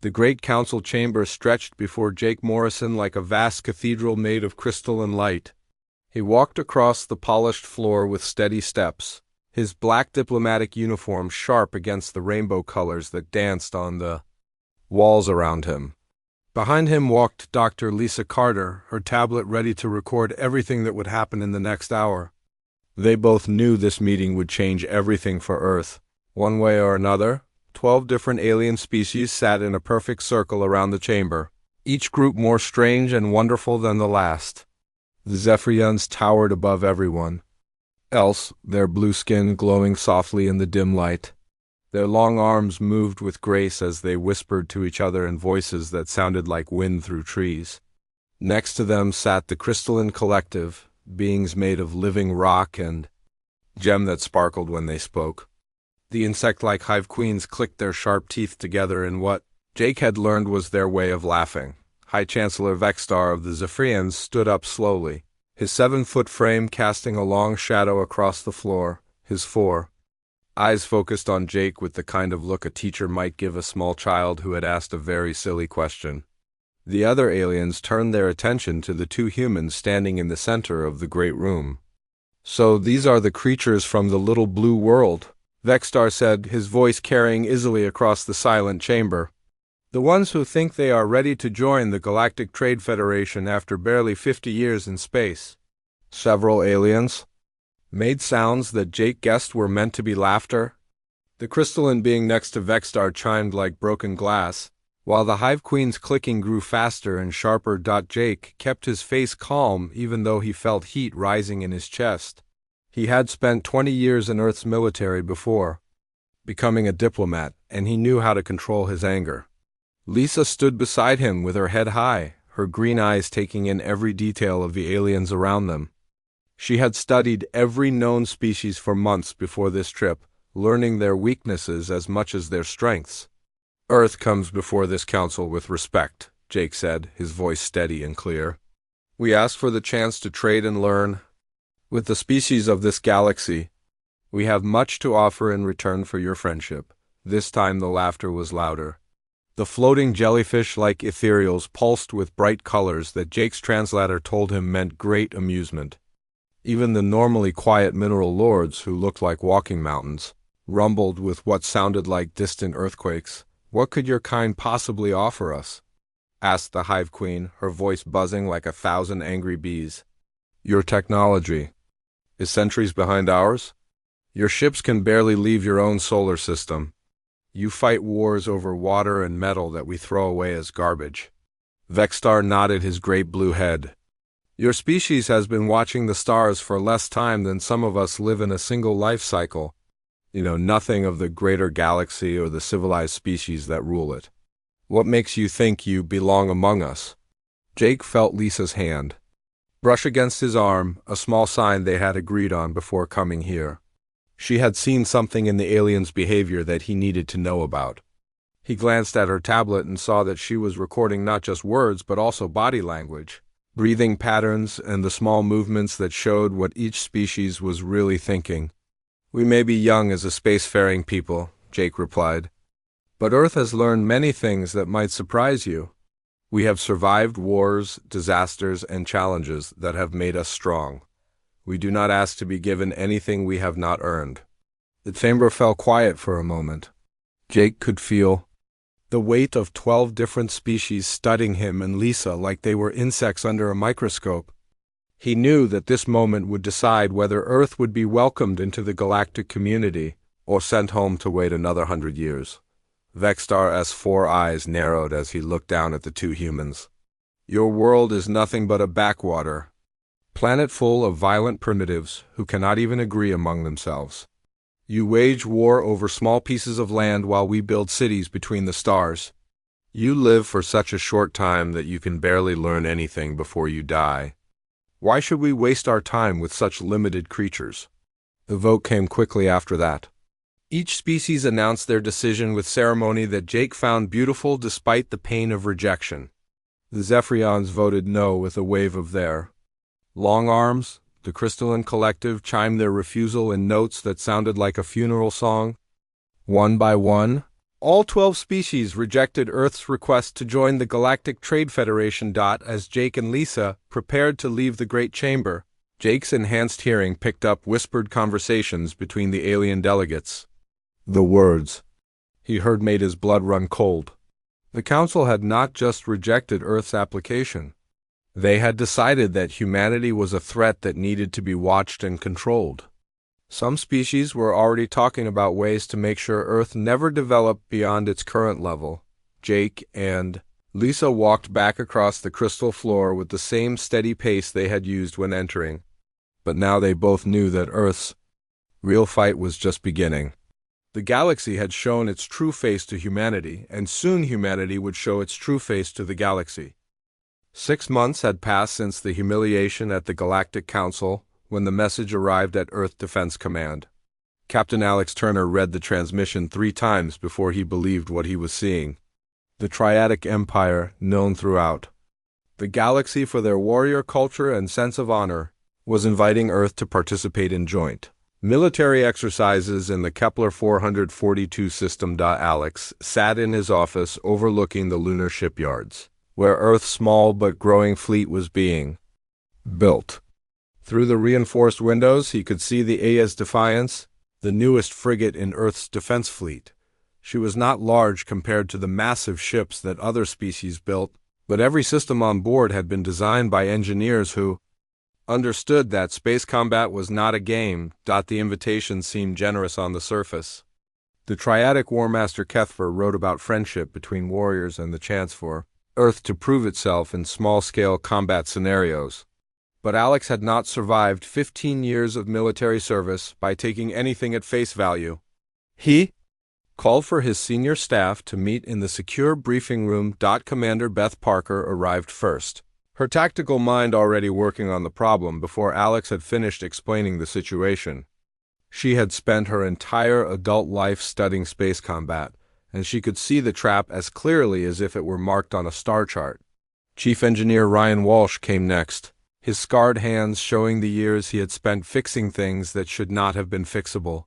The great council chamber stretched before Jake Morrison like a vast cathedral made of crystalline light. He walked across the polished floor with steady steps, his black diplomatic uniform sharp against the rainbow colors that danced on the walls around him. Behind him walked Dr. Lisa Carter, her tablet ready to record everything that would happen in the next hour. They both knew this meeting would change everything for Earth. One way or another, 12 different alien species sat in a perfect circle around the chamber, each group more strange and wonderful than the last. The Zephyrians towered above everyone else, their blue skin glowing softly in the dim light. Their long arms moved with grace as they whispered to each other in voices that sounded like wind through trees. Next to them sat the crystalline collective, beings made of living rock and gem that sparkled when they spoke. The insect-like hive queens clicked their sharp teeth together in what Jake had learned was their way of laughing. High Chancellor Vexstar of the Zephyrians stood up slowly, his 7-foot frame casting a long shadow across the floor, his 4 eyes focused on Jake with the kind of look a teacher might give a small child who had asked a very silly question. The other aliens turned their attention to the 2 humans standing in the center of the great room. "So these are the creatures from the little blue world," Vexstar said, his voice carrying easily across the silent chamber. "The ones who think they are ready to join the Galactic Trade Federation after barely 50 years in space." Several aliens made sounds that Jake guessed were meant to be laughter. The crystalline being next to Vexstar chimed like broken glass, while the hive queen's clicking grew faster and sharper. Jake kept his face calm even though he felt heat rising in his chest. He had spent 20 years in Earth's military before becoming a diplomat, and he knew how to control his anger. Lisa stood beside him with her head high, her green eyes taking in every detail of the aliens around them. She had studied every known species for months before this trip, learning their weaknesses as much as their strengths. "Earth comes before this council with respect," Jake said, his voice steady and clear. "We ask for the chance to trade and learn with the species of this galaxy. We have much to offer in return for your friendship." This time the laughter was louder. The floating jellyfish-like ethereals pulsed with bright colors that Jake's translator told him meant great amusement. Even the normally quiet mineral lords, who looked like walking mountains, rumbled with what sounded like distant earthquakes. "What could your kind possibly offer us?" asked the hive queen, her voice buzzing like 1,000 angry bees. "Your technology is centuries behind ours. Your ships can barely leave your own solar system. You fight wars over water and metal that we throw away as garbage." Vexstar nodded his great blue head. "Your species has been watching the stars for less time than some of us live in a single life cycle. Nothing of the greater galaxy or the civilized species that rule it. What makes you think you belong among us?" Jake felt Lisa's hand brush against his arm, a small sign they had agreed on before coming here. She had seen something in the alien's behavior that he needed to know about. He glanced at her tablet and saw that she was recording not just words but also body language, breathing patterns, and the small movements that showed what each species was really thinking. "We may be young as a spacefaring people," Jake replied, "but Earth has learned many things that might surprise you. We have survived wars, disasters, and challenges that have made us strong. We do not ask to be given anything we have not earned." The chamber fell quiet for a moment. Jake could feel the weight of 12 different species studying him and Lisa like they were insects under a microscope. He knew that this moment would decide whether Earth would be welcomed into the galactic community or sent home to wait another 100 years. Vexstar's 4 eyes narrowed as he looked down at the 2 humans. "Your world is nothing but a backwater planet full of violent primitives who cannot even agree among themselves. You wage war over small pieces of land while we build cities between the stars. You live for such a short time that you can barely learn anything before you die. Why should we waste our time with such limited creatures?" The vote came quickly after that. Each species announced their decision with ceremony that Jake found beautiful despite the pain of rejection. The Zephyrians voted no with a wave of their long arms. The crystalline collective chimed their refusal in notes that sounded like a funeral song. One by one, All 12 species rejected Earth's request to join the Galactic Trade Federation. As Jake and Lisa prepared to leave the Great Chamber, Jake's enhanced hearing picked up whispered conversations between the alien delegates. The words he heard made his blood run cold. The Council had not just rejected Earth's application. They had decided that humanity was a threat that needed to be watched and controlled. Some species were already talking about ways to make sure Earth never developed beyond its current level. Jake and Lisa walked back across the crystal floor with the same steady pace they had used when entering. But now they both knew that Earth's real fight was just beginning. The galaxy had shown its true face to humanity, and soon humanity would show its true face to the galaxy. 6 months had passed since the humiliation at the Galactic Council when the message arrived at Earth Defense Command. Captain Alex Turner read the transmission 3 times before he believed what he was seeing. The Triadic Empire, known throughout the galaxy for their warrior culture and sense of honor, was inviting Earth to participate in joint military exercises in the Kepler 442 system. Alex sat in his office overlooking the lunar shipyards, where Earth's small but growing fleet was being built. Through the reinforced windows, he could see the AS Defiance, the newest frigate in Earth's defense fleet. She was not large compared to the massive ships that other species built, but every system on board had been designed by engineers who understood that space combat was not a game. The invitation seemed generous on the surface. The Triadic War Master Kethfer wrote about friendship between warriors and the chance for Earth to prove itself in small-scale combat scenarios. But Alex had not survived 15 years of military service by taking anything at face value. He called for his senior staff to meet in the secure briefing room. Commander Beth Parker arrived first, her tactical mind already working on the problem before Alex had finished explaining the situation. She had spent her entire adult life studying space combat, and she could see the trap as clearly as if it were marked on a star chart. Chief Engineer Ryan Walsh came next, his scarred hands showing the years he had spent fixing things that should not have been fixable.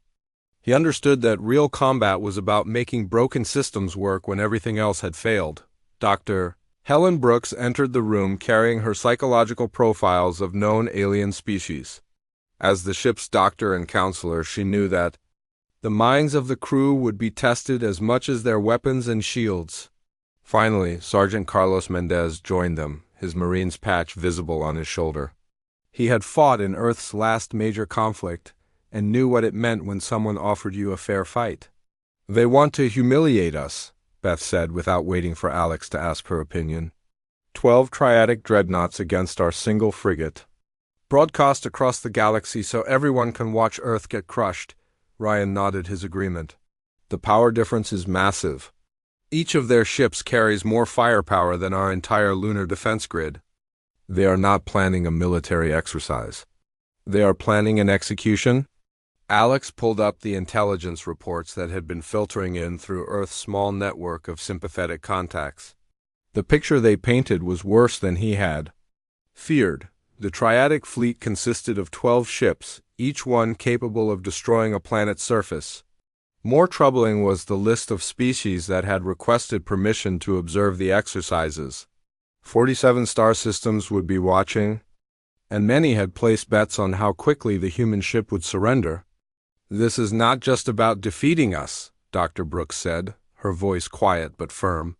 He understood that real combat was about making broken systems work when everything else had failed. Dr. Helen Brooks entered the room carrying her psychological profiles of known alien species. As the ship's doctor and counselor, she knew that the minds of the crew would be tested as much as their weapons and shields. Finally, Sergeant Carlos Mendez joined them, his Marine's patch visible on his shoulder. He had fought in Earth's last major conflict and knew what it meant when someone offered you a fair fight. "They want to humiliate us," Beth said without waiting for Alex to ask her opinion. 12 triadic dreadnoughts against our single frigate. Broadcast across the galaxy so everyone can watch Earth get crushed. Ryan nodded his agreement. The power difference is massive. Each of their ships carries more firepower than our entire lunar defense grid. They are not planning a military exercise. They are planning an execution? Alex pulled up the intelligence reports that had been filtering in through Earth's small network of sympathetic contacts. The picture they painted was worse than he had feared. The Triadic fleet consisted of 12 ships, each one capable of destroying a planet's surface. More troubling was the list of species that had requested permission to observe the exercises. 47 star systems would be watching, and many had placed bets on how quickly the human ship would surrender. "This is not just about defeating us," Dr. Brooks said, her voice quiet but firm.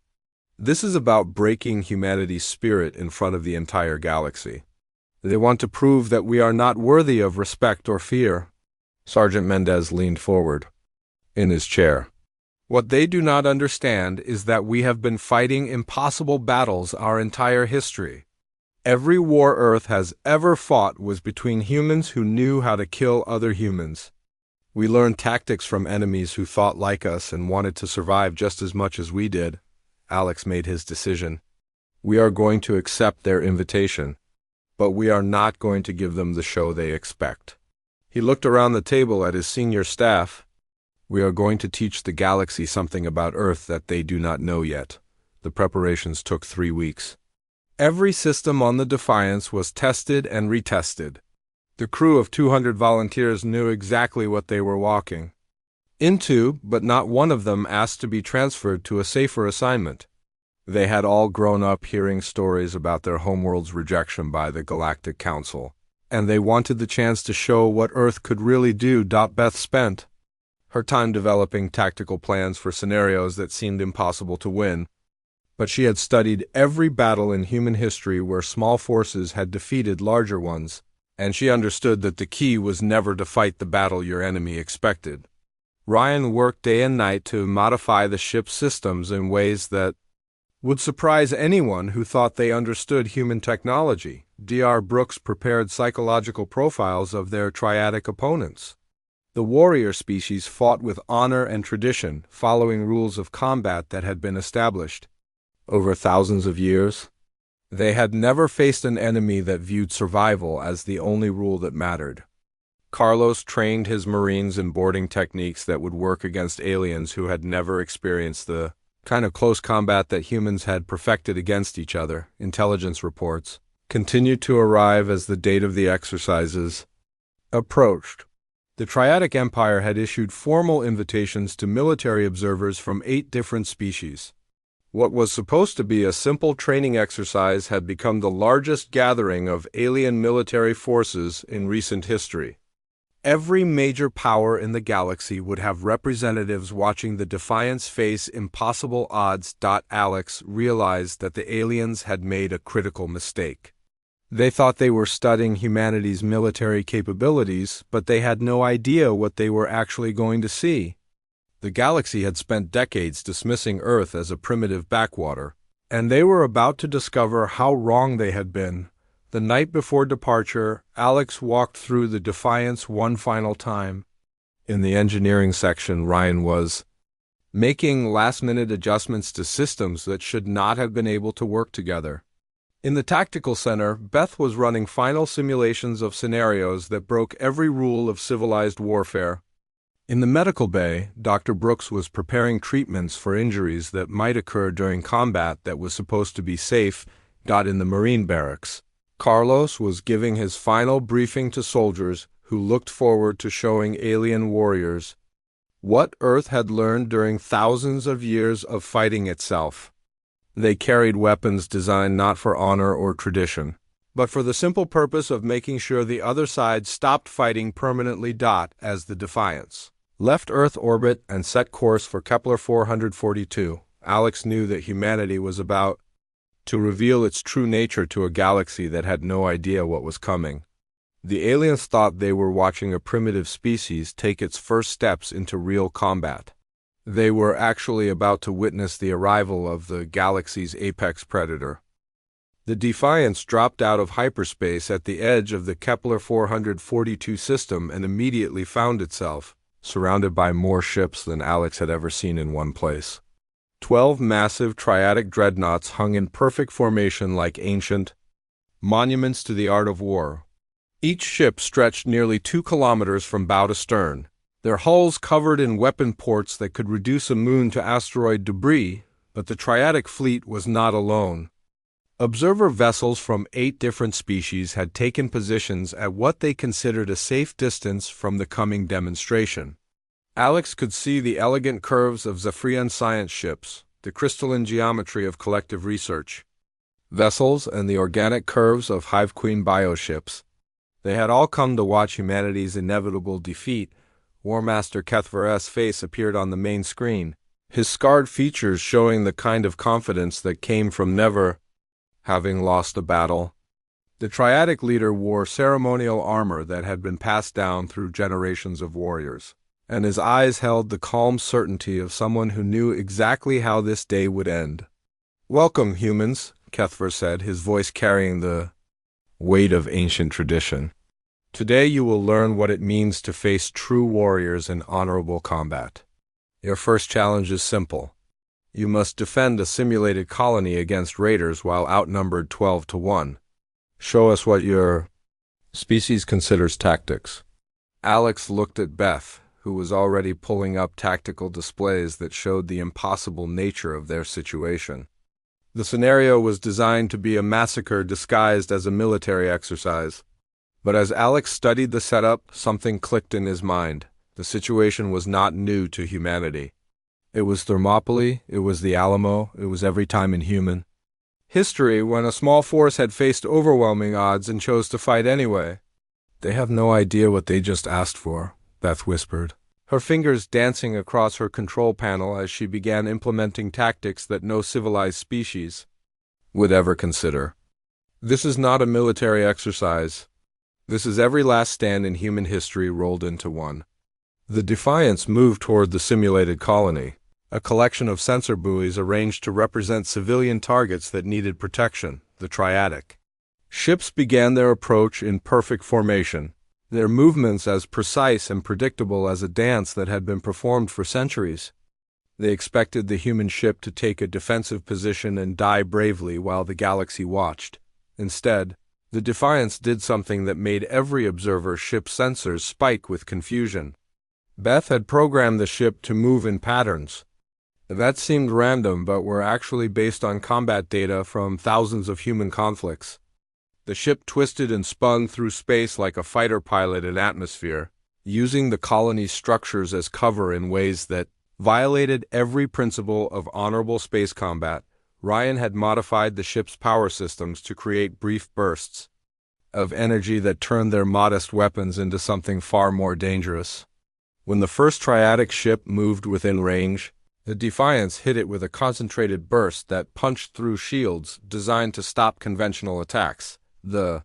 "This is about breaking humanity's spirit in front of the entire galaxy. They want to prove that we are not worthy of respect or fear." Sergeant Mendez leaned forward in his chair. "What they do not understand is that we have been fighting impossible battles our entire history. Every war Earth has ever fought was between humans who knew how to kill other humans. We learned tactics from enemies who thought like us and wanted to survive just as much as we did." Alex made his decision. "We are going to accept their invitation, but we are not going to give them the show they expect." He looked around the table at his senior staff. "We are going to teach the galaxy something about Earth that they do not know yet." The preparations took 3 weeks. Every system on the Defiance was tested and retested. The crew of 200 volunteers knew exactly what they were walking into, but not one of them asked to be transferred to a safer assignment. They had all grown up hearing stories about their homeworld's rejection by the Galactic Council, and they wanted the chance to show what Earth could really do. Beth spent her time developing tactical plans for scenarios that seemed impossible to win, but she had studied every battle in human history where small forces had defeated larger ones, and she understood that the key was never to fight the battle your enemy expected. Ryan worked day and night to modify the ship's systems in ways that would surprise anyone who thought they understood human technology. Dr. Brooks prepared psychological profiles of their triadic opponents. The warrior species fought with honor and tradition, following rules of combat that had been established over thousands of years. They had never faced an enemy that viewed survival as the only rule that mattered. Carlos trained his Marines in boarding techniques that would work against aliens who had never experienced the kind of close combat that humans had perfected against each other. Intelligence reports continued to arrive as the date of the exercises approached. The Triadic Empire had issued formal invitations to military observers from 8 different species. What was supposed to be a simple training exercise had become the largest gathering of alien military forces in recent history. Every major power in the galaxy would have representatives watching the Defiance face impossible odds. Alex realized that the aliens had made a critical mistake. They thought they were studying humanity's military capabilities, but they had no idea what they were actually going to see. The galaxy had spent decades dismissing Earth as a primitive backwater, and they were about to discover how wrong they had been. The night before departure, Alex walked through the Defiance one final time. In the engineering section, Ryan was making last-minute adjustments to systems that should not have been able to work together. In the tactical center, Beth was running final simulations of scenarios that broke every rule of civilized warfare. In the medical bay, Dr. Brooks was preparing treatments for injuries that might occur during combat that was supposed to be safe. In the Marine barracks, Carlos was giving his final briefing to soldiers who looked forward to showing alien warriors what Earth had learned during thousands of years of fighting itself. They carried weapons designed not for honor or tradition, but for the simple purpose of making sure the other side stopped fighting permanently. As the Defiance left Earth orbit and set course for Kepler 442, Alex knew that humanity was about to reveal its true nature to a galaxy that had no idea what was coming. The aliens thought they were watching a primitive species take its first steps into real combat. They were actually about to witness the arrival of the galaxy's apex predator. The Defiance dropped out of hyperspace at the edge of the Kepler 442 system and immediately found itself surrounded by more ships than Alex had ever seen in one place. 12 massive triadic dreadnoughts hung in perfect formation like ancient monuments to the art of war. Each ship stretched nearly 2 kilometers from bow to stern, their hulls covered in weapon ports that could reduce a moon to asteroid debris. But the triadic fleet was not alone. Observer vessels from 8 different species had taken positions at what they considered a safe distance from the coming demonstration. Alex could see the elegant curves of Zephyrian science ships, the crystalline geometry of collective research vessels, and the organic curves of Hive Queen bioships. They had all come to watch humanity's inevitable defeat. War Master Kethver's face appeared on the main screen, his scarred features showing the kind of confidence that came from never having lost a battle. The Triadic leader wore ceremonial armor that had been passed down through generations of warriors, and his eyes held the calm certainty of someone who knew exactly how this day would end. "Welcome, humans," Kethver said, his voice carrying the weight of ancient tradition. "Today you will learn what it means to face true warriors in honorable combat. Your first challenge is simple. You must defend a simulated colony against raiders while outnumbered 12 to 1. Show us what your species considers tactics." Alex looked at Beth, who was already pulling up tactical displays that showed the impossible nature of their situation. The scenario was designed to be a massacre disguised as a military exercise. But as Alex studied the setup, something clicked in his mind. The situation was not new to humanity. It was Thermopylae, it was the Alamo, it was every time in human history when a small force had faced overwhelming odds and chose to fight anyway. They have no idea what they just asked for, Beth whispered, her fingers dancing across her control panel as she began implementing tactics that no civilized species would ever consider. This is not a military exercise. This is every last stand in human history rolled into one. The Defiance moved toward the simulated colony, a collection of sensor buoys arranged to represent civilian targets that needed protection, the Triadic. Ships began their approach in perfect formation, their movements as precise and predictable as a dance that had been performed for centuries. They expected the human ship to take a defensive position and die bravely while the galaxy watched. Instead, the Defiance did something that made every observer's ship's sensors spike with confusion. Beth had programmed the ship to move in patterns that seemed random but were actually based on combat data from thousands of human conflicts. The ship twisted and spun through space like a fighter pilot in atmosphere, using the colony's structures as cover in ways that violated every principle of honorable space combat. Ryan had modified the ship's power systems to create brief bursts of energy that turned their modest weapons into something far more dangerous. When the first Triadic ship moved within range, the Defiance hit it with a concentrated burst that punched through shields designed to stop conventional attacks. The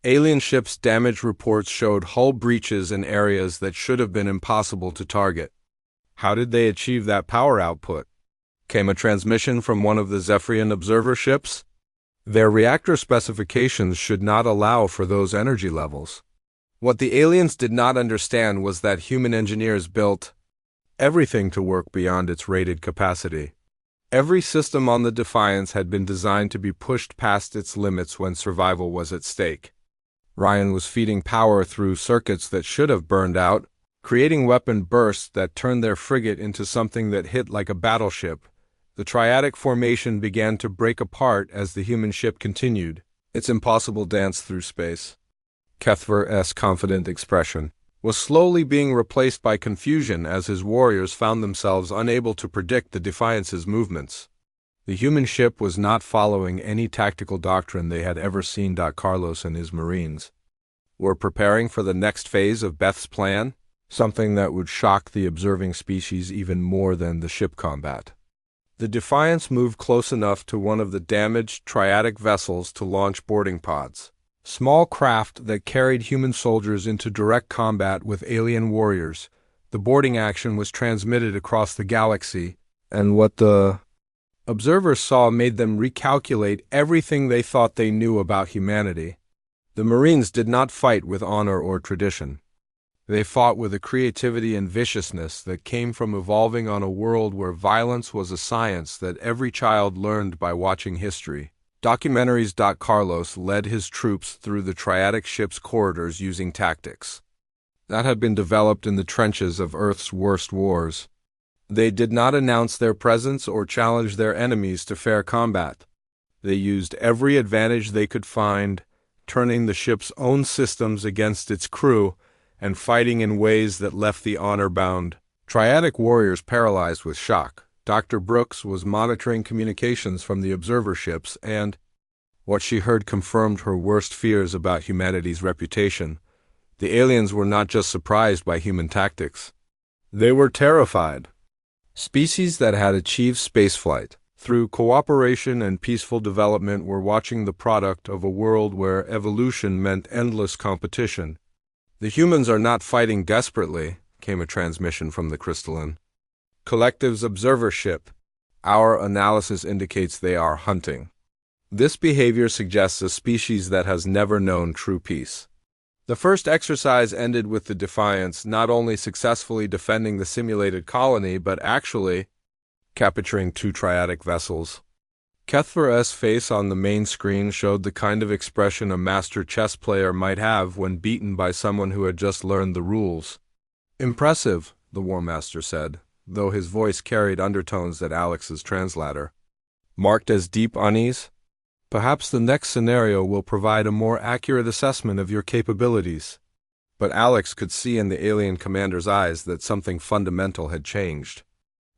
alien ship's damage reports showed hull breaches in areas that should have been impossible to target. How did they achieve that power output? Came a transmission from one of the Zephyrian observer ships? Their reactor specifications should not allow for those energy levels. What the aliens did not understand was that human engineers built everything to work beyond its rated capacity. Every system on the Defiance had been designed to be pushed past its limits when survival was at stake. Ryan was feeding power through circuits that should have burned out, creating weapon bursts that turned their frigate into something that hit like a battleship. The Triadic formation began to break apart as the human ship continued its impossible dance through space. Kethver's confident expression was slowly being replaced by confusion as his warriors found themselves unable to predict the Defiance's movements. The human ship was not following any tactical doctrine they had ever seen. Carlos and his Marines were preparing for the next phase of Beth's plan, something that would shock the observing species even more than the ship combat. The Defiance moved close enough to one of the damaged Triadic vessels to launch boarding pods, small craft that carried human soldiers into direct combat with alien warriors. The boarding action was transmitted across the galaxy, and what the observers saw made them recalculate everything they thought they knew about humanity. The Marines did not fight with honor or tradition. They fought with a creativity and viciousness that came from evolving on a world where violence was a science that every child learned by watching history. Documentaries. Carlos led his troops through the Triadic ship's corridors using tactics that had been developed in the trenches of Earth's worst wars. They did not announce their presence or challenge their enemies to fair combat. They used every advantage they could find, turning the ship's own systems against its crew and fighting in ways that left the honor-bound Triadic warriors paralyzed with shock. Dr. Brooks was monitoring communications from the observer ships, and what she heard confirmed her worst fears about humanity's reputation. The aliens were not just surprised by human tactics. They were terrified. Species that had achieved spaceflight through cooperation and peaceful development were watching the product of a world where evolution meant endless competition. The humans are not fighting desperately, came a transmission from the crystalline Collective's observer ship. Our analysis indicates they are hunting. This behavior suggests a species that has never known true peace. The first exercise ended with the Defiance not only successfully defending the simulated colony but actually capturing 2 Triadic vessels. Kethver's face on the main screen showed the kind of expression a master chess player might have when beaten by someone who had just learned the rules. Impressive, the War Master said, though his voice carried undertones that Alex's translator marked as deep unease. Perhaps the next scenario will provide a more accurate assessment of your capabilities. But Alex could see in the alien commander's eyes that something fundamental had changed.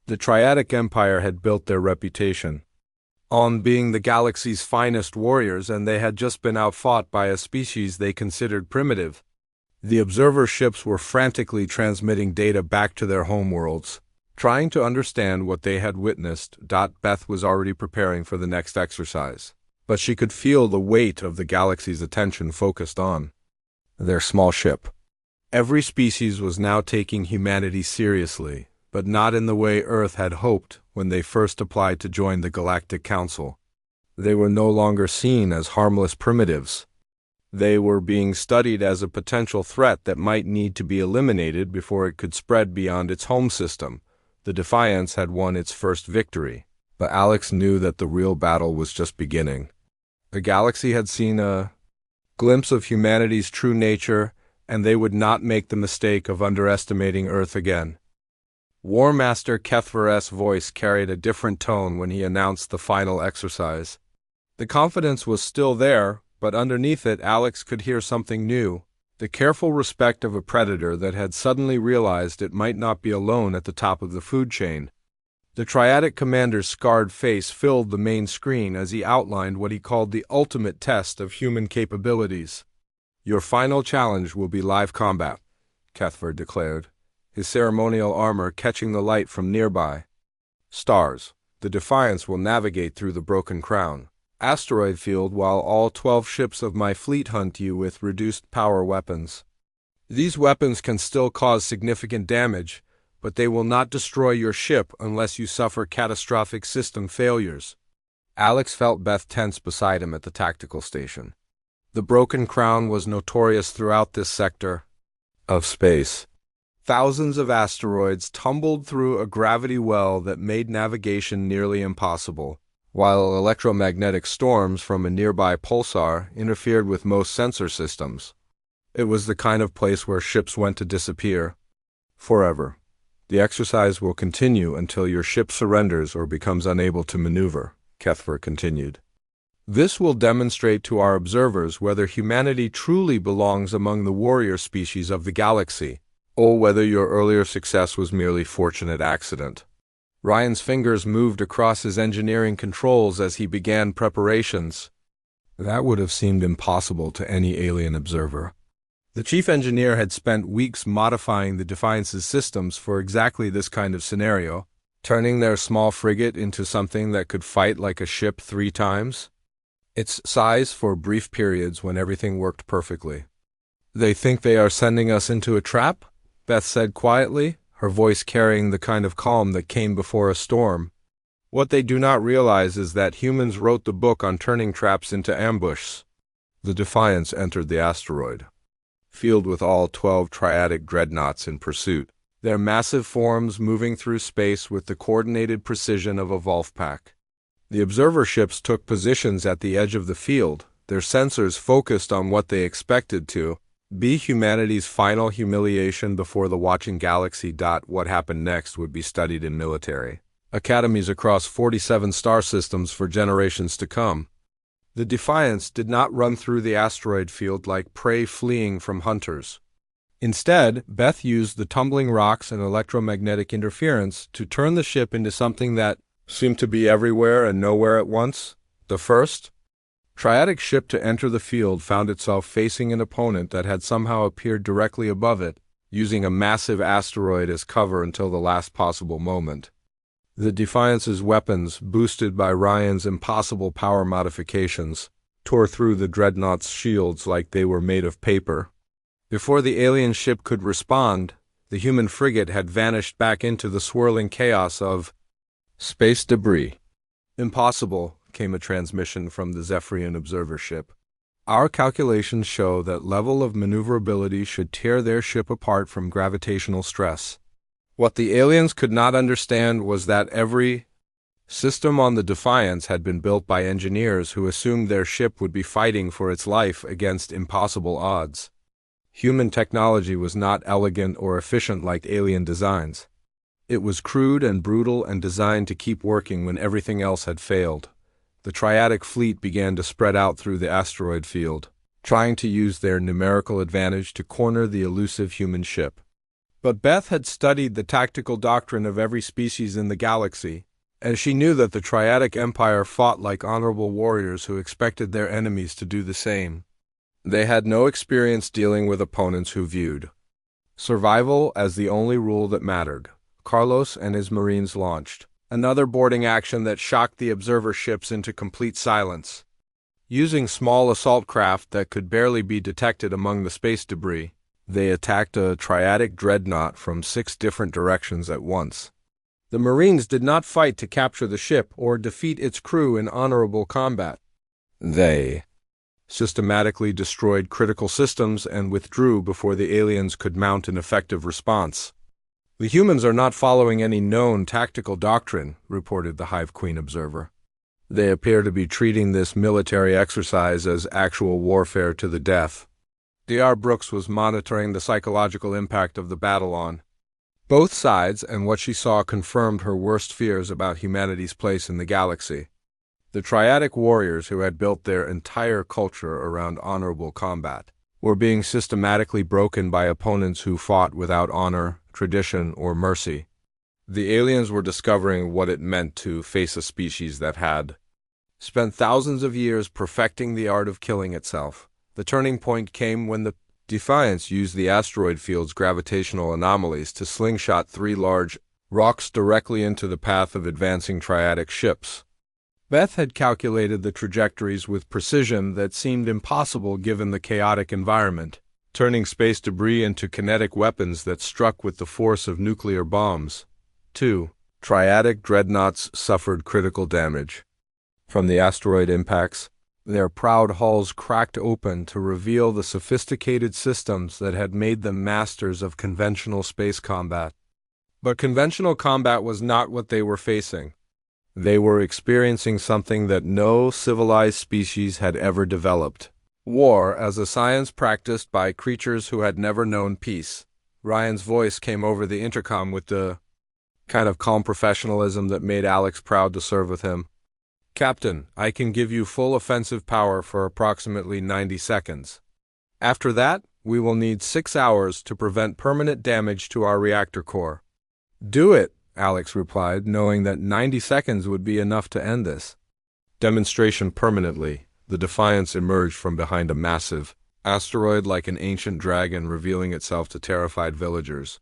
The Triadic Empire had built their reputation on being the galaxy's finest warriors, and they had just been outfought by a species they considered primitive. The observer ships were frantically transmitting data back to their homeworlds, trying to understand what they had witnessed. Beth was already preparing for the next exercise, but she could feel the weight of the galaxy's attention focused on their small ship. Every species was now taking humanity seriously, but not in the way Earth had hoped when they first applied to join the Galactic Council. They were no longer seen as harmless primitives. They were being studied as a potential threat that might need to be eliminated before it could spread beyond its home system. The Defiance had won its first victory, but Alex knew that the real battle was just beginning. The galaxy had seen a glimpse of humanity's true nature, and they would not make the mistake of underestimating Earth again. War Master Kethver's voice carried a different tone when he announced the final exercise. The confidence was still there, but underneath it Alex could hear something new, the careful respect of a predator that had suddenly realized it might not be alone at the top of the food chain. The Triadic commander's scarred face filled the main screen as he outlined what he called the ultimate test of human capabilities. "Your final challenge will be live combat," Kethver declared, his ceremonial armor catching the light from nearby stars. The Defiance will navigate through the Broken Crown asteroid field while all 12 ships of my fleet hunt you with reduced power weapons. These weapons can still cause significant damage, but they will not destroy your ship unless you suffer catastrophic system failures. Alex felt Beth tense beside him at the tactical station. The Broken Crown was notorious throughout this sector of space. Thousands of asteroids tumbled through a gravity well that made navigation nearly impossible, while electromagnetic storms from a nearby pulsar interfered with most sensor systems. It was the kind of place where ships went to disappear forever. The exercise will continue until your ship surrenders or becomes unable to maneuver, Kethver continued. This will demonstrate to our observers whether humanity truly belongs among the warrior species of the galaxy, or whether your earlier success was merely fortunate accident. Ryan's fingers moved across his engineering controls as he began preparations. That would have seemed impossible to any alien observer. The chief engineer had spent weeks modifying the Defiance's systems for exactly this kind of scenario, turning their small frigate into something that could fight like a ship 3 times its size for brief periods when everything worked perfectly. "They think they are sending us into a trap?" Beth said quietly, her voice carrying the kind of calm that came before a storm. "What they do not realize is that humans wrote the book on turning traps into ambush." The Defiance entered the asteroid field with all 12 Triadic dreadnoughts in pursuit, their massive forms moving through space with the coordinated precision of a Wolfpack. The observer ships took positions at the edge of the field, their sensors focused on what they expected to be humanity's final humiliation before the watching galaxy. What happened next would be studied in military academies across 47 star systems for generations to come. The Defiance did not run through the asteroid field like prey fleeing from hunters. Instead, Beth used the tumbling rocks and electromagnetic interference to turn the ship into something that seemed to be everywhere and nowhere at once. The first Triadic ship to enter the field found itself facing an opponent that had somehow appeared directly above it, using a massive asteroid as cover until the last possible moment. The Defiance's weapons, boosted by Ryan's impossible power modifications, tore through the dreadnought's shields like they were made of paper. Before the alien ship could respond, the human frigate had vanished back into the swirling chaos of space debris. "Impossible," came a transmission from the Zephyrian observer ship. "Our calculations show that level of maneuverability should tear their ship apart from gravitational stress." What the aliens could not understand was that every system on the Defiance had been built by engineers who assumed their ship would be fighting for its life against impossible odds. Human technology was not elegant or efficient like alien designs. It was crude and brutal and designed to keep working when everything else had failed. The Triadic fleet began to spread out through the asteroid field, trying to use their numerical advantage to corner the elusive human ship. But Beth had studied the tactical doctrine of every species in the galaxy, and she knew that the Triadic Empire fought like honorable warriors who expected their enemies to do the same. They had no experience dealing with opponents who viewed survival as the only rule that mattered. Carlos and his Marines launched another boarding action that shocked the observer ships into complete silence. Using small assault craft that could barely be detected among the space debris, they attacked a Triadic dreadnought from 6 different directions at once. The Marines did not fight to capture the ship or defeat its crew in honorable combat. They systematically destroyed critical systems and withdrew before the aliens could mount an effective response. "The humans are not following any known tactical doctrine," reported the Hive Queen observer. "They appear to be treating this military exercise as actual warfare to the death." Dr. Brooks was monitoring the psychological impact of the battle on both sides, and what she saw confirmed her worst fears about humanity's place in the galaxy. The Triadic warriors, who had built their entire culture around honorable combat, were being systematically broken by opponents who fought without honor, tradition, or mercy. The aliens were discovering what it meant to face a species that had spent thousands of years perfecting the art of killing itself. The turning point came when the Defiance used the asteroid field's gravitational anomalies to slingshot 3 large rocks directly into the path of advancing Triadic ships. Beth had calculated the trajectories with precision that seemed impossible given the chaotic environment, turning space debris into kinetic weapons that struck with the force of nuclear bombs. 2. Triadic dreadnoughts suffered critical damage from the asteroid impacts. Their proud hulls cracked open to reveal the sophisticated systems that had made them masters of conventional space combat. But conventional combat was not what they were facing. They were experiencing something that no civilized species had ever developed: war as a science practiced by creatures who had never known peace. Ryan's voice came over the intercom with the kind of calm professionalism that made Alex proud to serve with him. "Captain, I can give you full offensive power for approximately 90 seconds. After that, we will need 6 hours to prevent permanent damage to our reactor core." "Do it," Alex replied, knowing that 90 seconds would be enough to end this demonstration permanently. The Defiance emerged from behind a massive asteroid like an ancient dragon, revealing itself to terrified villagers.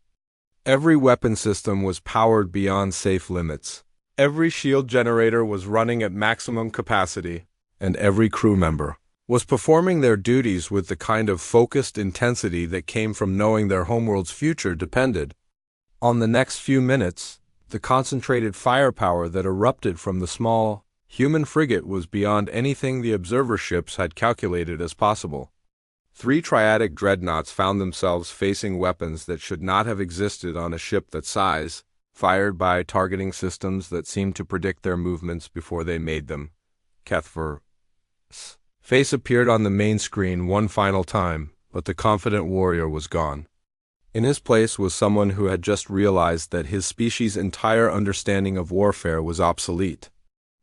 Every weapon system was powered beyond safe limits. Every shield generator was running at maximum capacity, and every crew member was performing their duties with the kind of focused intensity that came from knowing their homeworld's future depended on the next few minutes. The concentrated firepower that erupted from the small human frigate was beyond anything the observer ships had calculated as possible. 3 Triadic dreadnoughts found themselves facing weapons that should not have existed on a ship that size, fired by targeting systems that seemed to predict their movements before they made them. Kethver's face appeared on the main screen one final time, but the confident warrior was gone. In his place was someone who had just realized that his species' entire understanding of warfare was obsolete.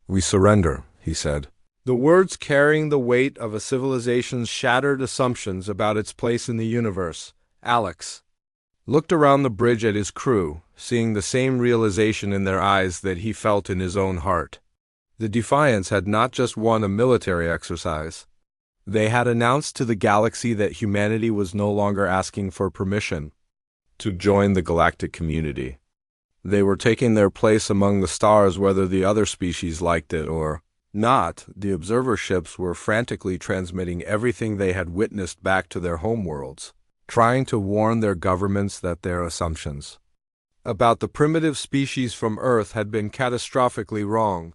"We surrender," he said. The words carrying the weight of a civilization's shattered assumptions about its place in the universe. Alex looked around the bridge at his crew, seeing the same realization in their eyes that he felt in his own heart. The Defiance had not just won a military exercise. They had announced to the galaxy that humanity was no longer asking for permission to join the galactic community. They were taking their place among the stars whether the other species liked it or not. The observer ships were frantically transmitting everything they had witnessed back to their homeworlds, trying to warn their governments that their assumptions about the primitive species from Earth had been catastrophically wrong.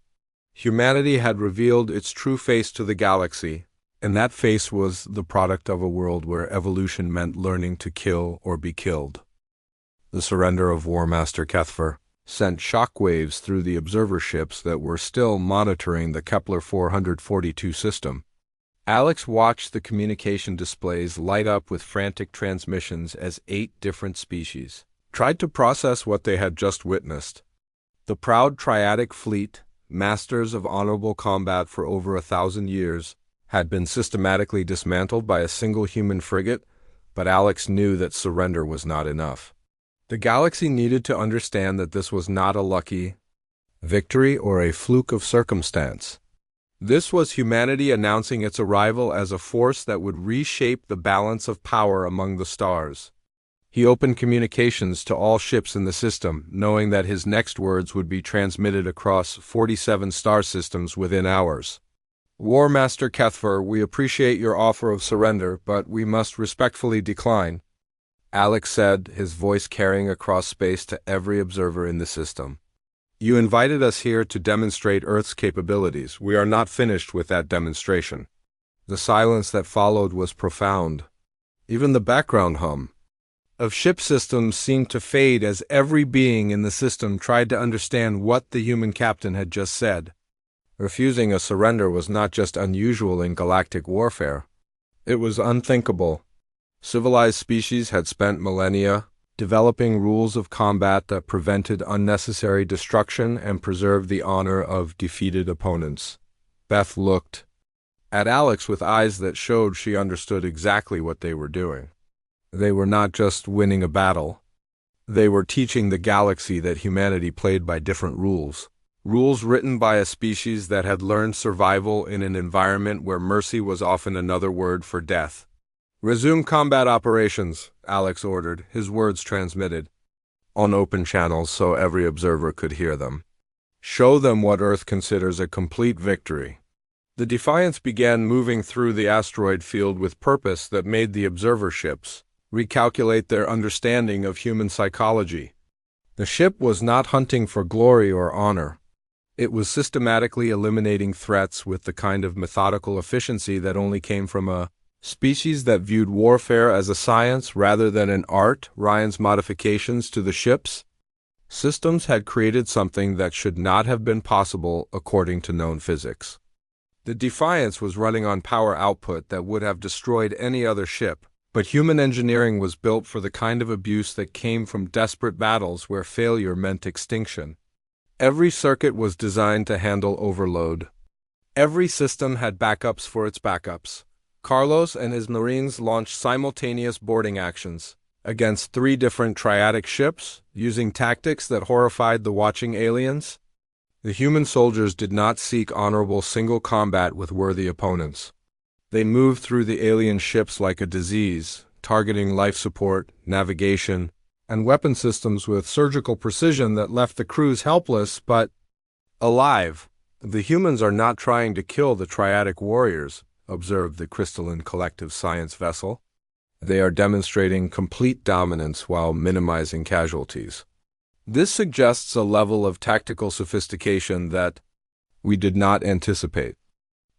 Humanity had revealed its true face to the galaxy, and that face was the product of a world where evolution meant learning to kill or be killed. The surrender of War Master Kethver sent shockwaves through the observer ships that were still monitoring the Kepler 442 system. Alex watched the communication displays light up with frantic transmissions as 8 different species tried to process what they had just witnessed. The proud Triadic fleet, masters of honorable combat for over 1,000 years, had been systematically dismantled by a single human frigate, but Alex knew that surrender was not enough. The galaxy needed to understand that this was not a lucky victory or a fluke of circumstance. This was humanity announcing its arrival as a force that would reshape the balance of power among the stars. He opened communications to all ships in the system, knowing that his next words would be transmitted across 47 star systems within hours. War Master Kethfer, we appreciate your offer of surrender, but we must respectfully decline, Alex said, his voice carrying across space to every observer in the system. You invited us here to demonstrate Earth's capabilities. We are not finished with that demonstration. The silence that followed was profound. Even the background hum of ship systems seemed to fade as every being in the system tried to understand what the human captain had just said. Refusing a surrender was not just unusual in galactic warfare. It was unthinkable. Civilized species had spent millennia developing rules of combat that prevented unnecessary destruction and preserved the honor of defeated opponents. Beth looked at Alex with eyes that showed she understood exactly what they were doing. They were not just winning a battle. They were teaching the galaxy that humanity played by different rules. Rules written by a species that had learned survival in an environment where mercy was often another word for death. Resume combat operations, Alex ordered, his words transmitted on open channels so every observer could hear them. Show them what Earth considers a complete victory. The Defiance began moving through the asteroid field with purpose that made the observer ships recalculate their understanding of human psychology. The ship was not hunting for glory or honor. It was systematically eliminating threats with the kind of methodical efficiency that only came from a species that viewed warfare as a science rather than an art. Ryan's modifications to the ship's systems had created something that should not have been possible according to known physics. The Defiance was running on power output that would have destroyed any other ship, but human engineering was built for the kind of abuse that came from desperate battles where failure meant extinction. Every circuit was designed to handle overload. Every system had backups for its backups. Carlos and his Marines launched simultaneous boarding actions against 3 different triadic ships, using tactics that horrified the watching aliens. The human soldiers did not seek honorable single combat with worthy opponents. They moved through the alien ships like a disease, targeting life support, navigation, and weapon systems with surgical precision that left the crews helpless but alive. The humans are not trying to kill the triadic warriors, observed the crystalline collective science vessel. They are demonstrating complete dominance while minimizing casualties. This suggests a level of tactical sophistication that we did not anticipate.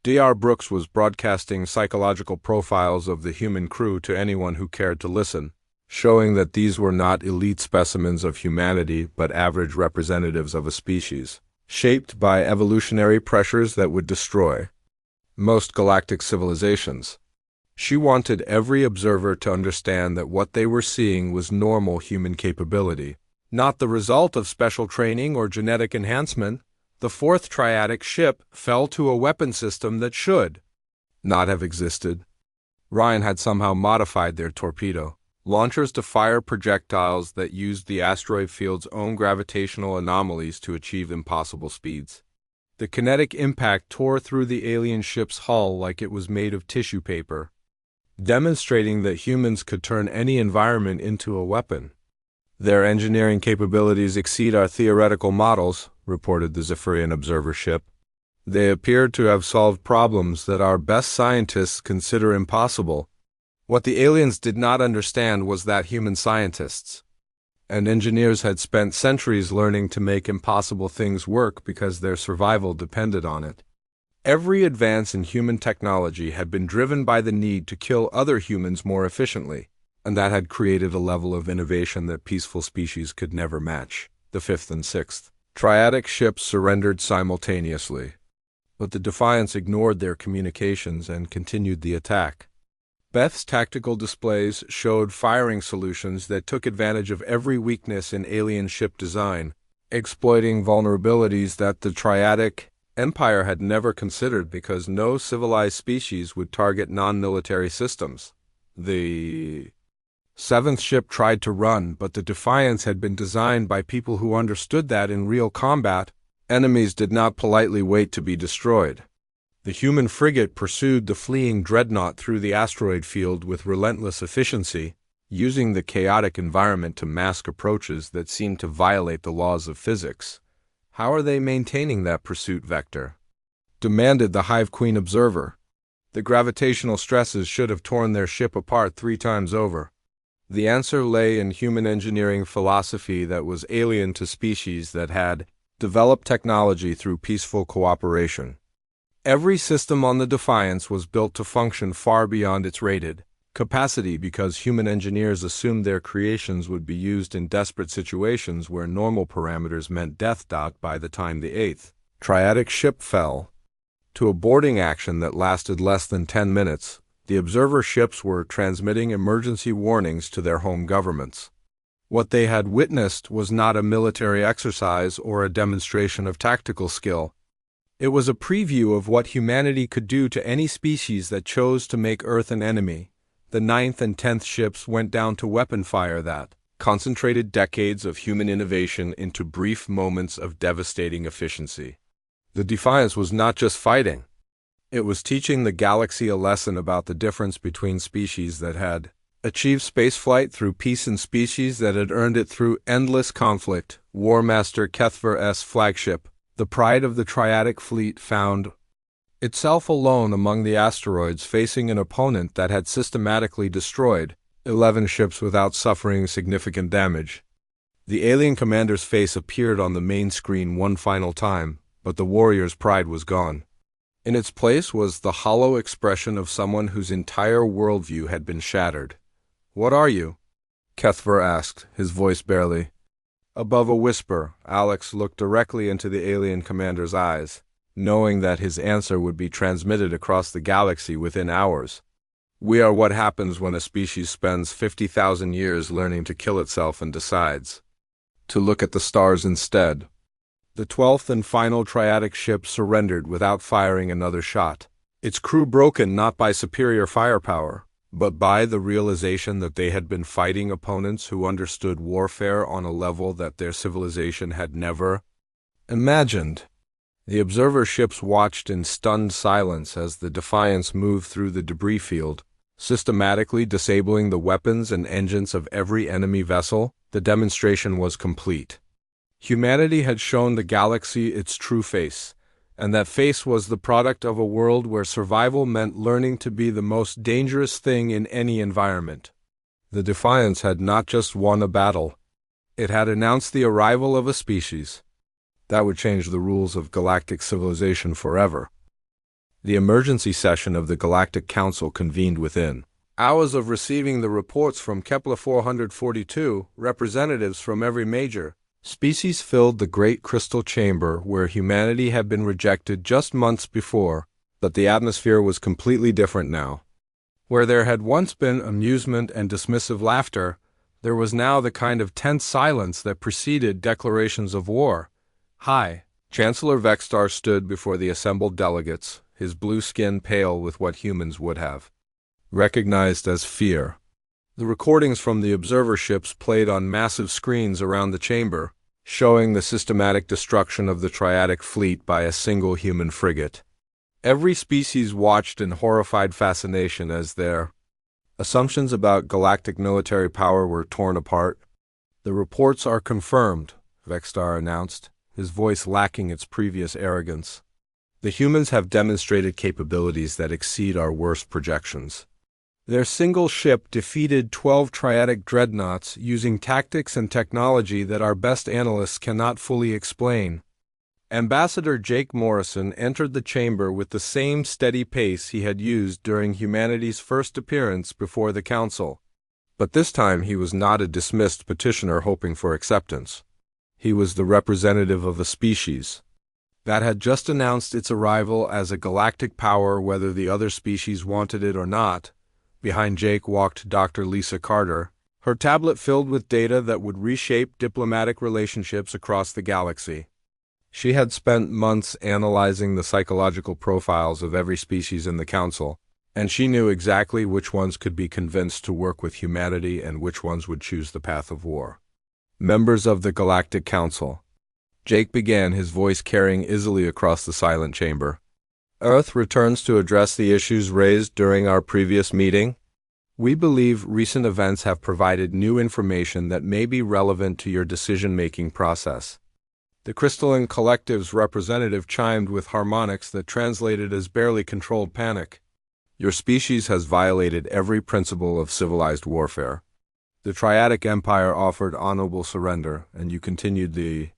Dr. Brooks was broadcasting psychological profiles of the human crew to anyone who cared to listen, showing that these were not elite specimens of humanity but average representatives of a species, shaped by evolutionary pressures that would destroy most galactic civilizations. She wanted every observer to understand that what they were seeing was normal human capability, not the result of special training or genetic enhancement. The 4th triadic ship fell to a weapon system that should not have existed. Ryan had somehow modified their torpedo launchers to fire projectiles that used the asteroid field's own gravitational anomalies to achieve impossible speeds. The kinetic impact tore through the alien ship's hull like it was made of tissue paper, demonstrating that humans could turn any environment into a weapon. Their engineering capabilities exceed our theoretical models, reported the Zephyrian observer ship. They appeared to have solved problems that our best scientists consider impossible. What the aliens did not understand was that human scientists and engineers had spent centuries learning to make impossible things work because their survival depended on it. Every advance in human technology had been driven by the need to kill other humans more efficiently, and that had created a level of innovation that peaceful species could never match. The 5th and 6th triadic ships surrendered simultaneously, but the Defiance ignored their communications and continued the attack. Beth's tactical displays showed firing solutions that took advantage of every weakness in alien ship design, exploiting vulnerabilities that the triadic Empire had never considered because no civilized species would target non-military systems. The seventh ship tried to run, but the Defiance had been designed by people who understood that in real combat, enemies did not politely wait to be destroyed. The human frigate pursued the fleeing dreadnought through the asteroid field with relentless efficiency, using the chaotic environment to mask approaches that seemed to violate the laws of physics. How are they maintaining that pursuit vector? Demanded the Hive Queen observer. The gravitational stresses should have torn their ship apart 3 times over. The answer lay in human engineering philosophy that was alien to species that had developed technology through peaceful cooperation. Every system on the Defiance was built to function far beyond its rated capacity because human engineers assumed their creations would be used in desperate situations where normal parameters meant death. By the time the 8th triadic ship fell to a boarding action that lasted less than 10 minutes, the observer ships were transmitting emergency warnings to their home governments. What they had witnessed was not a military exercise or a demonstration of tactical skill. It was a preview of what humanity could do to any species that chose to make Earth an enemy. The 9th and 10th ships went down to weapon fire that concentrated decades of human innovation into brief moments of devastating efficiency. The Defiance was not just fighting. It was teaching the galaxy a lesson about the difference between species that had achieved spaceflight through peace and species that had earned it through endless conflict. War Master Kethver's flagship, the pride of the Triadic fleet, found itself alone among the asteroids, facing an opponent that had systematically destroyed 11 ships without suffering significant damage. The alien commander's face appeared on the main screen one final time, but the warrior's pride was gone. In its place was the hollow expression of someone whose entire worldview had been shattered. "What are you?" Kethver asked, his voice barely above a whisper. Alex looked directly into the alien commander's eyes, knowing that his answer would be transmitted across the galaxy within hours. "We are what happens when a species spends 50,000 years learning to kill itself and decides to look at the stars instead." The 12th and final Triadic ship surrendered without firing another shot, its crew broken not by superior firepower, but by the realization that they had been fighting opponents who understood warfare on a level that their civilization had never imagined. The observer ships watched in stunned silence as the Defiance moved through the debris field, systematically disabling the weapons and engines of every enemy vessel. The demonstration was complete. Humanity had shown the galaxy its true face, and that face was the product of a world where survival meant learning to be the most dangerous thing in any environment. The Defiance had not just won a battle. It had announced the arrival of a species that would change the rules of galactic civilization forever. The emergency session of the Galactic Council convened within hours of receiving the reports from Kepler 442. Representatives from every major species filled the great crystal chamber where humanity had been rejected just months before, but the atmosphere was completely different now. Where there had once been amusement and dismissive laughter, there was now the kind of tense silence that preceded declarations of war. "Hi." Chancellor Vextar stood before the assembled delegates, his blue skin pale with what humans would have recognized as fear. The recordings from the observer ships played on massive screens around the chamber, showing the systematic destruction of the Triadic fleet by a single human frigate. Every species watched in horrified fascination as their assumptions about galactic military power were torn apart. "The reports are confirmed," Vextar announced, his voice lacking its previous arrogance. "The humans have demonstrated capabilities that exceed our worst projections. Their single ship defeated 12 Triadic dreadnoughts using tactics and technology that our best analysts cannot fully explain." Ambassador Jake Morrison entered the chamber with the same steady pace he had used during humanity's first appearance before the Council. But this time he was not a dismissed petitioner hoping for acceptance. He was the representative of a species that had just announced its arrival as a galactic power whether the other species wanted it or not. Behind Jake walked Dr. Lisa Carter, her tablet filled with data that would reshape diplomatic relationships across the galaxy. She had spent months analyzing the psychological profiles of every species in the Council, and she knew exactly which ones could be convinced to work with humanity and which ones would choose the path of war. Members of the Galactic Council. Jake began, his voice carrying easily across the silent chamber. Earth returns to address the issues raised during our previous meeting. We believe recent events have provided new information that may be relevant to your decision-making process. The Crystalline Collective's representative chimed with harmonics that translated as barely controlled panic. Your species has violated every principle of civilized warfare. The Triadic Empire offered honorable surrender, and you continued the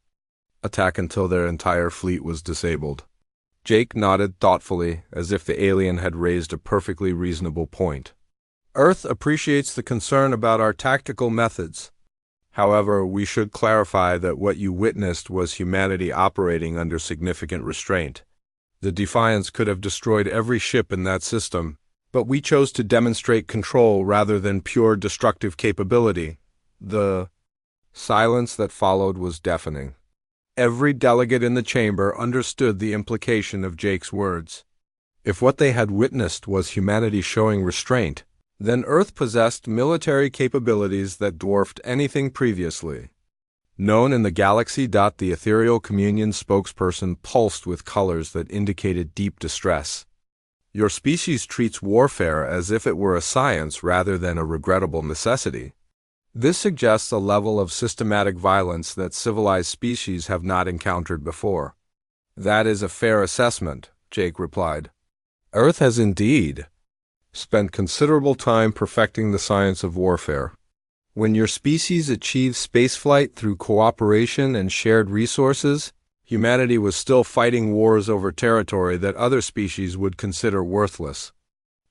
attack until their entire fleet was disabled. Jake nodded thoughtfully, as if the alien had raised a perfectly reasonable point. Earth appreciates the concern about our tactical methods. However, we should clarify that what you witnessed was humanity operating under significant restraint. The Defiance could have destroyed every ship in that system, but we chose to demonstrate control rather than pure destructive capability. The silence that followed was deafening. Every delegate in the chamber understood the implication of Jake's words. If what they had witnessed was humanity showing restraint, then Earth possessed military capabilities that dwarfed anything previously known in the galaxy. The Ethereal Communion spokesperson pulsed with colors that indicated deep distress. Your species treats warfare as if it were a science rather than a regrettable necessity. This suggests a level of systematic violence that civilized species have not encountered before. That is a fair assessment, Jake replied. Earth has indeed spent considerable time perfecting the science of warfare. When your species achieved spaceflight through cooperation and shared resources, humanity was still fighting wars over territory that other species would consider worthless.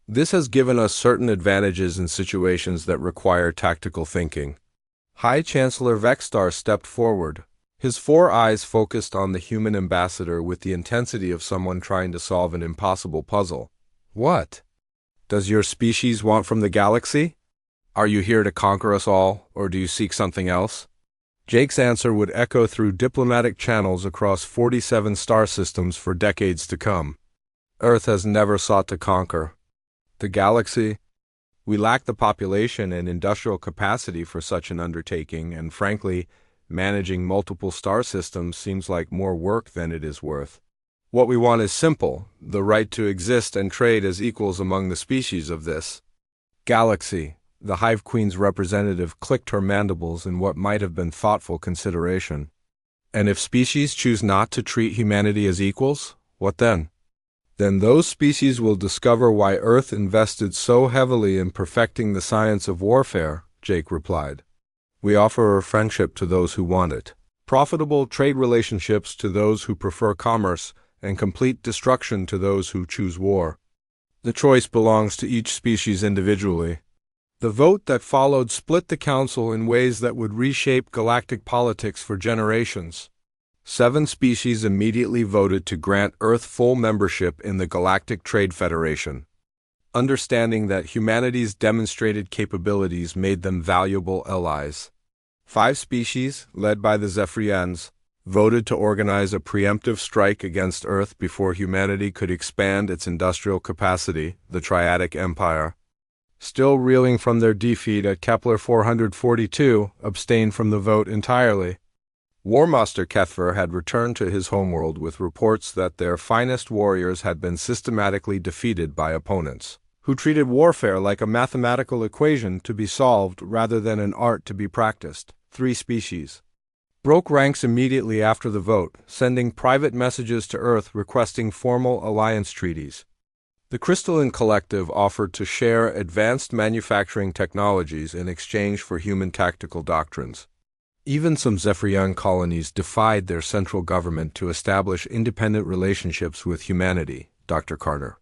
This has given us certain advantages in situations that require tactical thinking. High Chancellor Vexstar stepped forward, his 4 eyes focused on the human ambassador with the intensity of someone trying to solve an impossible puzzle. What does your species want from the galaxy? Are you here to conquer us all, or do you seek something else? Jake's answer would echo through diplomatic channels across 47 star systems for decades to come. Earth has never sought to conquer the galaxy. We lack the population and industrial capacity for such an undertaking, and frankly, managing multiple star systems seems like more work than it is worth. What we want is simple: the right to exist and trade as equals among the species of this galaxy. The Hive Queen's representative clicked her mandibles in what might have been thoughtful consideration. And if species choose not to treat humanity as equals, what then? Then those species will discover why Earth invested so heavily in perfecting the science of warfare, Jake replied. We offer friendship to those who want it, profitable trade relationships to those who prefer commerce, and complete destruction to those who choose war. The choice belongs to each species individually. The vote that followed split the Council in ways that would reshape galactic politics for generations. 7 species immediately voted to grant Earth full membership in the Galactic Trade Federation, understanding that humanity's demonstrated capabilities made them valuable allies. 5 species, led by the Zephyrians, voted to organize a preemptive strike against Earth before humanity could expand its industrial capacity. The Triadic Empire, still reeling from their defeat at Kepler 442, abstained from the vote entirely. Warmaster Kethver had returned to his homeworld with reports that their finest warriors had been systematically defeated by opponents who treated warfare like a mathematical equation to be solved rather than an art to be practiced. 3 species broke ranks immediately after the vote, sending private messages to Earth requesting formal alliance treaties. The Crystalline Collective offered to share advanced manufacturing technologies in exchange for human tactical doctrines. Even some Zephyrian colonies defied their central government to establish independent relationships with humanity, Dr. Carter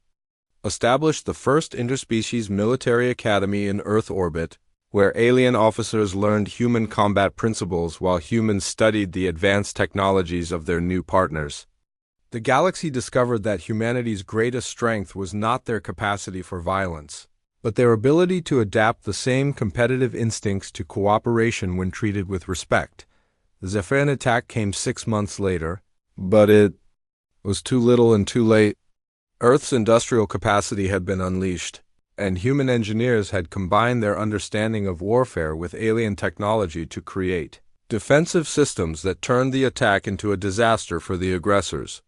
established the first interspecies military academy in Earth orbit, where alien officers learned human combat principles while humans studied the advanced technologies of their new partners. The galaxy discovered that humanity's greatest strength was not their capacity for violence, but their ability to adapt the same competitive instincts to cooperation when treated with respect. The Zephyrian attack came 6 months later, But it was too little and too late. Earth's industrial capacity had been unleashed, and human engineers had combined their understanding of warfare with alien technology to create defensive systems that turned the attack into a disaster for the aggressors.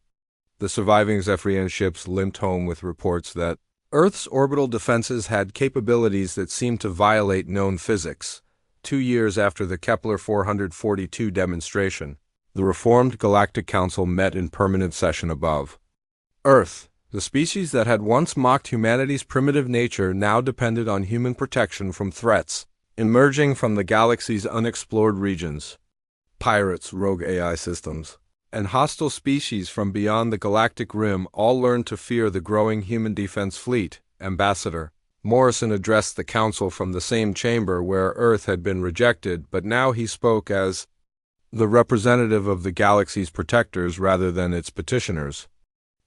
The surviving Zephyrian ships limped home with reports that Earth's orbital defenses had capabilities that seemed to violate known physics. 2 years after the Kepler 442 demonstration, the reformed Galactic Council met in permanent session above. Earth, the species that had once mocked humanity's primitive nature, now depended on human protection from threats emerging from the galaxy's unexplored regions. Pirates, rogue AI systems, and hostile species from beyond the galactic rim all learned to fear the growing human defense fleet. Ambassador Morrison addressed the council from the same chamber where Earth had been rejected, but now he spoke as the representative of the galaxy's protectors rather than its petitioners.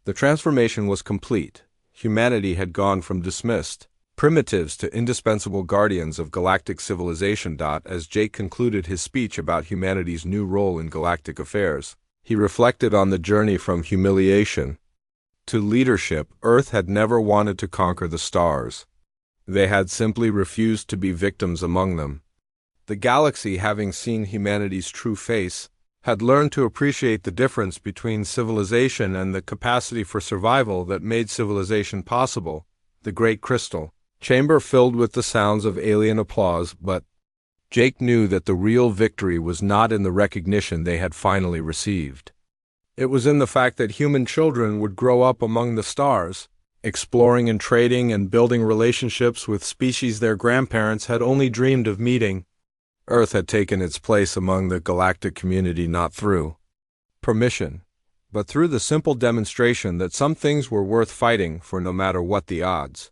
The transformation was complete. Humanity had gone from dismissed primitives to indispensable guardians of galactic civilization. As Jake concluded his speech about humanity's new role in galactic affairs, he reflected on the journey from humiliation to leadership. Earth had never wanted to conquer the stars. They had simply refused to be victims among them. The galaxy, having seen humanity's true face, had learned to appreciate the difference between civilization and the capacity for survival that made civilization possible. The Great Crystal Chamber filled with the sounds of alien applause, but Jake knew that the real victory was not in the recognition they had finally received. It was in the fact that human children would grow up among the stars, exploring and trading and building relationships with species their grandparents had only dreamed of meeting. Earth had taken its place among the galactic community not through permission, but through the simple demonstration that some things were worth fighting for no matter what the odds.